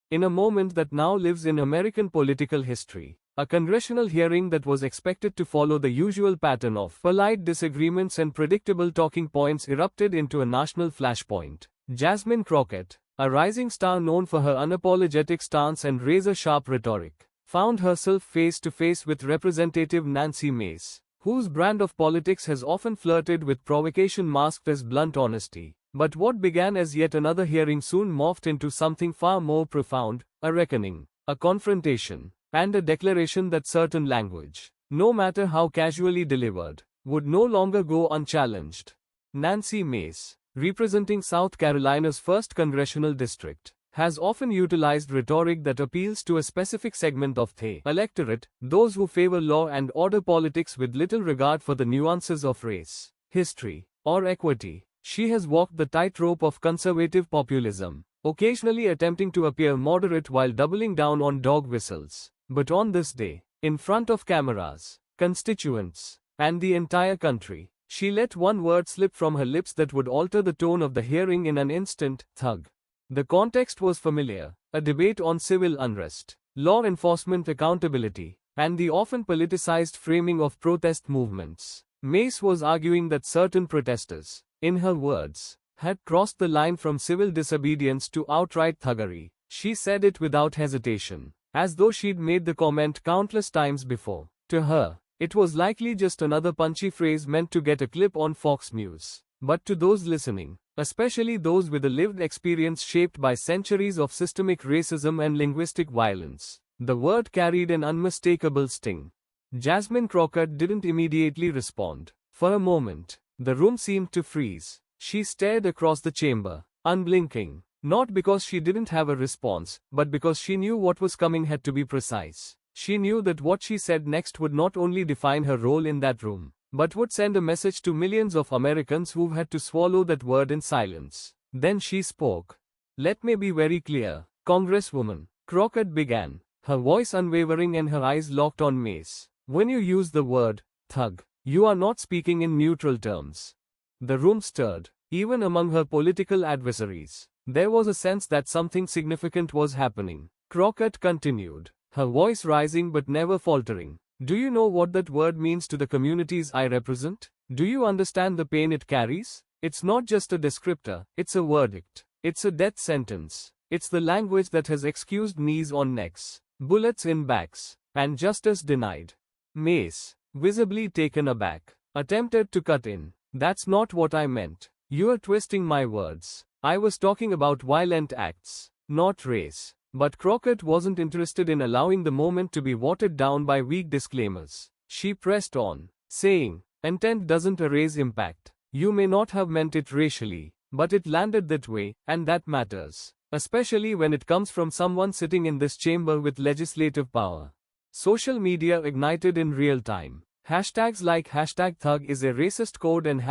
In a moment that now lives in American political history, a congressional hearing that was expected to follow the usual pattern of polite disagreements and predictable talking points erupted into a national flashpoint. Jasmine Crockett, a rising star known for her unapologetic stance and razor-sharp rhetoric, found herself face to face with Representative Nancy Mace, whose brand of politics has often flirted with provocation masked as blunt honesty. But what began as yet another hearing soon morphed into something far more profound, a reckoning, a confrontation, and a declaration that certain language, no matter how casually delivered, would no longer go unchallenged. Nancy Mace, representing South Carolina's 1st Congressional District, has often utilized rhetoric that appeals to a specific segment of the electorate, those who favor law and order politics with little regard for the nuances of race, history, or equity. She has walked the tightrope of conservative populism, occasionally attempting to appear moderate while doubling down on dog whistles. But on this day, in front of cameras, constituents, and the entire country, she let one word slip from her lips that would alter the tone of the hearing in an instant: thug. The context was familiar, a debate on civil unrest, law enforcement accountability, and the often politicized framing of protest movements. Mace was arguing that certain protesters, in her words, had crossed the line from civil disobedience to outright thuggery. She said it without hesitation, as though she'd made the comment countless times before. To her, it was likely just another punchy phrase meant to get a clip on Fox News. But to those listening, especially those with a lived experience shaped by centuries of systemic racism and linguistic violence, the word carried an unmistakable sting. Jasmine Crockett didn't immediately respond. For a moment, the room seemed to freeze. She stared across the chamber, unblinking, not because she didn't have a response, but because she knew what was coming had to be precise. She knew that what she said next would not only define her role in that room, but would send a message to millions of Americans who've had to swallow that word in silence. Then she spoke. "Let me be very clear, Congresswoman," Crockett began, her voice unwavering and her eyes locked on Mace. "When you use the word thug, you are not speaking in neutral terms." The room stirred, even among her political adversaries. There was a sense that something significant was happening. Crockett continued, her voice rising but never faltering. "Do you know what that word means to the communities I represent? Do you understand the pain it carries? It's not just a descriptor, it's a verdict. It's a death sentence. It's the language that has excused knees on necks, bullets in backs, and justice denied." Mace, visibly taken aback, attempted to cut in. "That's not what I meant. You're twisting my words. I was talking about violent acts, not race." But Crockett wasn't interested in allowing the moment to be watered down by weak disclaimers. She pressed on, saying, "Intent doesn't erase impact. You may not have meant it racially, but it landed that way, and that matters. Especially when it comes from someone sitting in this chamber with legislative power." Social media ignited in real time. Hashtags like #thug is a racist code and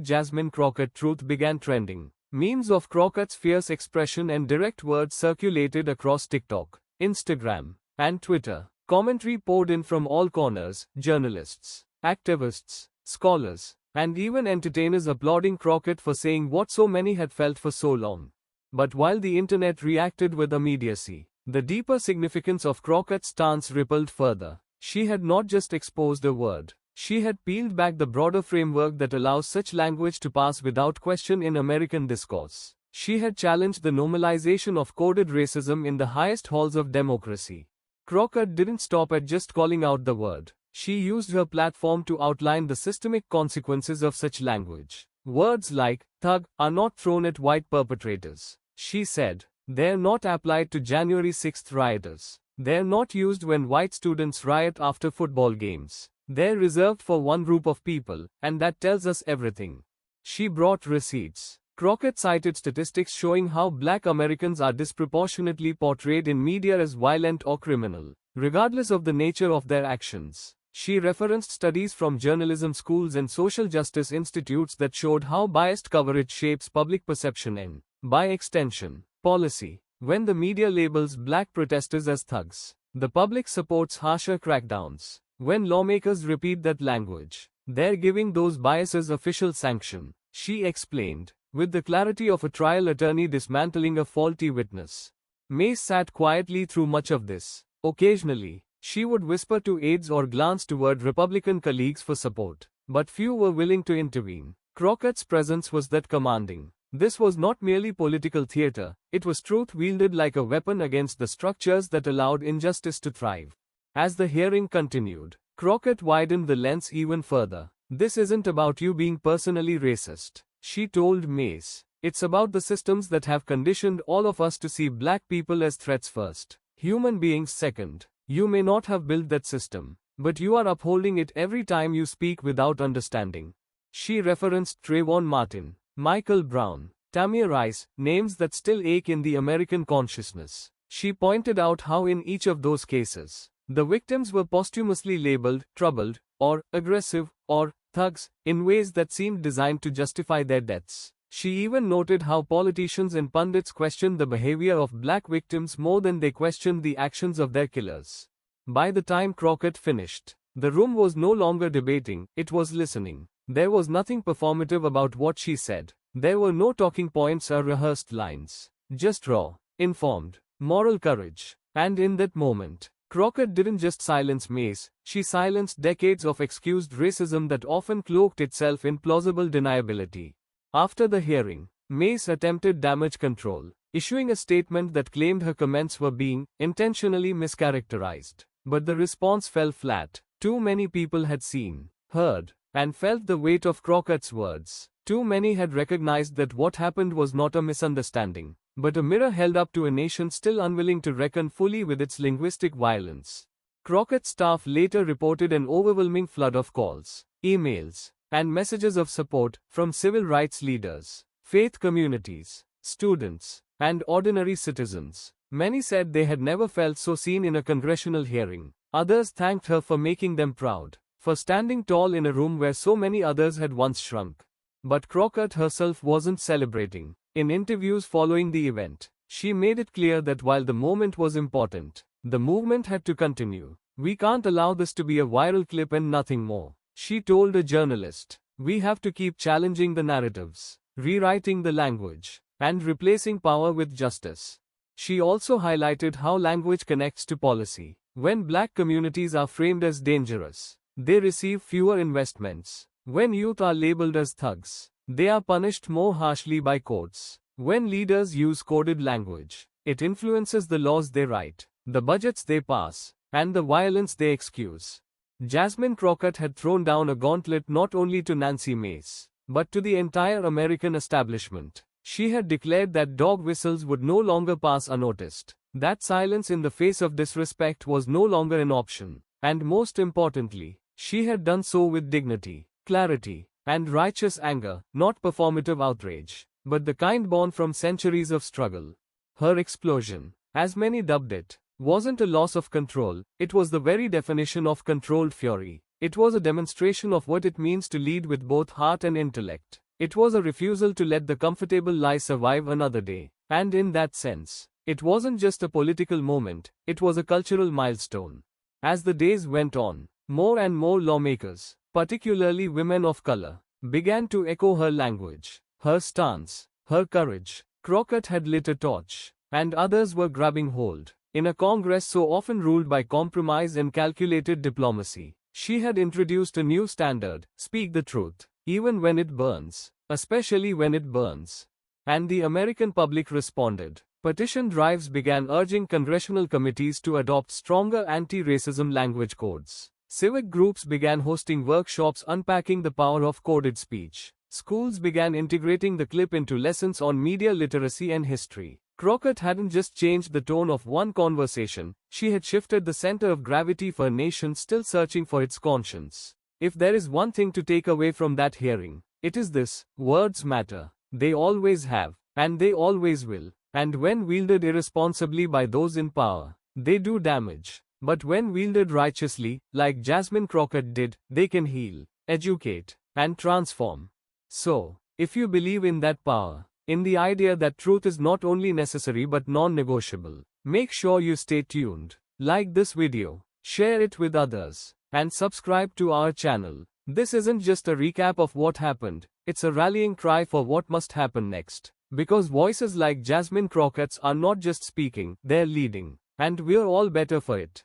#Jasmine Crockett truth began trending. Memes of Crockett's fierce expression and direct words circulated across TikTok, Instagram, and Twitter. Commentary poured in from all corners: journalists, activists, scholars, and even entertainers applauding Crockett for saying what so many had felt for so long. But while the internet reacted with immediacy, the deeper significance of Crockett's stance rippled further. She had not just exposed a word. She had peeled back the broader framework that allows such language to pass without question in American discourse. She had challenged the normalization of coded racism in the highest halls of democracy. Crockett didn't stop at just calling out the word. She used her platform to outline the systemic consequences of such language. Words like thug are not thrown at white perpetrators, she said. They're not applied to January 6th rioters. They're not used when white students riot after football games. They're reserved for one group of people, and that tells us everything. She brought receipts. Crockett cited statistics showing how black Americans are disproportionately portrayed in media as violent or criminal, regardless of the nature of their actions. She referenced studies from journalism schools and social justice institutes that showed how biased coverage shapes public perception and, by extension, policy. When the media labels black protesters as thugs, the public supports harsher crackdowns. When lawmakers repeat that language, they're giving those biases official sanction, she explained, with the clarity of a trial attorney dismantling a faulty witness. Mace sat quietly through much of this. Occasionally, she would whisper to aides or glance toward Republican colleagues for support, but few were willing to intervene. Crockett's presence was that commanding. This was not merely political theater, it was truth wielded like a weapon against the structures that allowed injustice to thrive. As the hearing continued, Crockett widened the lens even further. This isn't about you being personally racist, she told Mace. It's about the systems that have conditioned all of us to see black people as threats first, human beings second. You may not have built that system, but you are upholding it every time you speak without understanding. She referenced Trayvon Martin, Michael Brown, Tamir Rice, names that still ache in the American consciousness. She pointed out how in each of those cases, the victims were posthumously labeled troubled, or aggressive, or thugs, in ways that seemed designed to justify their deaths. She even noted how politicians and pundits questioned the behavior of black victims more than they questioned the actions of their killers. By the time Crockett finished, the room was no longer debating, it was listening. There was nothing performative about what she said. There were no talking points or rehearsed lines. Just raw, informed, moral courage. And in that moment, Crockett didn't just silence Mace, she silenced decades of excused racism that often cloaked itself in plausible deniability. After the hearing, Mace attempted damage control, issuing a statement that claimed her comments were being intentionally mischaracterized. But the response fell flat. Too many people had seen, heard, and felt the weight of Crockett's words. Too many had recognized that what happened was not a misunderstanding, but a mirror held up to a nation still unwilling to reckon fully with its linguistic violence. Crockett's staff later reported an overwhelming flood of calls, emails, and messages of support from civil rights leaders, faith communities, students, and ordinary citizens. Many said they had never felt so seen in a congressional hearing. Others thanked her for making them proud, for standing tall in a room where so many others had once shrunk. But Crockett herself wasn't celebrating. In interviews following the event, she made it clear that while the moment was important, the movement had to continue. We can't allow this to be a viral clip and nothing more. She told a journalist, we have to keep challenging the narratives, rewriting the language, and replacing power with justice. She also highlighted how language connects to policy. When black communities are framed as dangerous, they receive fewer investments. When youth are labeled as thugs, they are punished more harshly by courts. When leaders use coded language, it influences the laws they write, the budgets they pass, and the violence they excuse. Jasmine Crockett had thrown down a gauntlet not only to Nancy Mace, but to the entire American establishment. She had declared that dog whistles would no longer pass unnoticed, that silence in the face of disrespect was no longer an option, and most importantly, she had done so with dignity, clarity, and righteous anger, not performative outrage, but the kind born from centuries of struggle. Her explosion, as many dubbed it, wasn't a loss of control, it was the very definition of controlled fury. It was a demonstration of what it means to lead with both heart and intellect. It was a refusal to let the comfortable lie survive another day. And in that sense, it wasn't just a political moment, it was a cultural milestone. As the days went on, more and more lawmakers, particularly women of color, began to echo her language, her stance, her courage. Crockett had lit a torch, and others were grabbing hold. In a Congress so often ruled by compromise and calculated diplomacy, she had introduced a new standard: speak the truth, even when it burns, especially when it burns. And the American public responded. Petition drives began urging congressional committees to adopt stronger anti-racism language codes. Civic groups began hosting workshops unpacking the power of coded speech. Schools began integrating the clip into lessons on media literacy and history. Crockett hadn't just changed the tone of one conversation, she had shifted the center of gravity for a nation still searching for its conscience. If there is one thing to take away from that hearing, it is this: words matter. They always have, and they always will. And when wielded irresponsibly by those in power, they do damage. But when wielded righteously, like Jasmine Crockett did, they can heal, educate, and transform. So, if you believe in that power, in the idea that truth is not only necessary but non-negotiable, make sure you stay tuned. Like this video, share it with others, and subscribe to our channel. This isn't just a recap of what happened, it's a rallying cry for what must happen next. Because voices like Jasmine Crockett's are not just speaking, they're leading. And we're all better for it.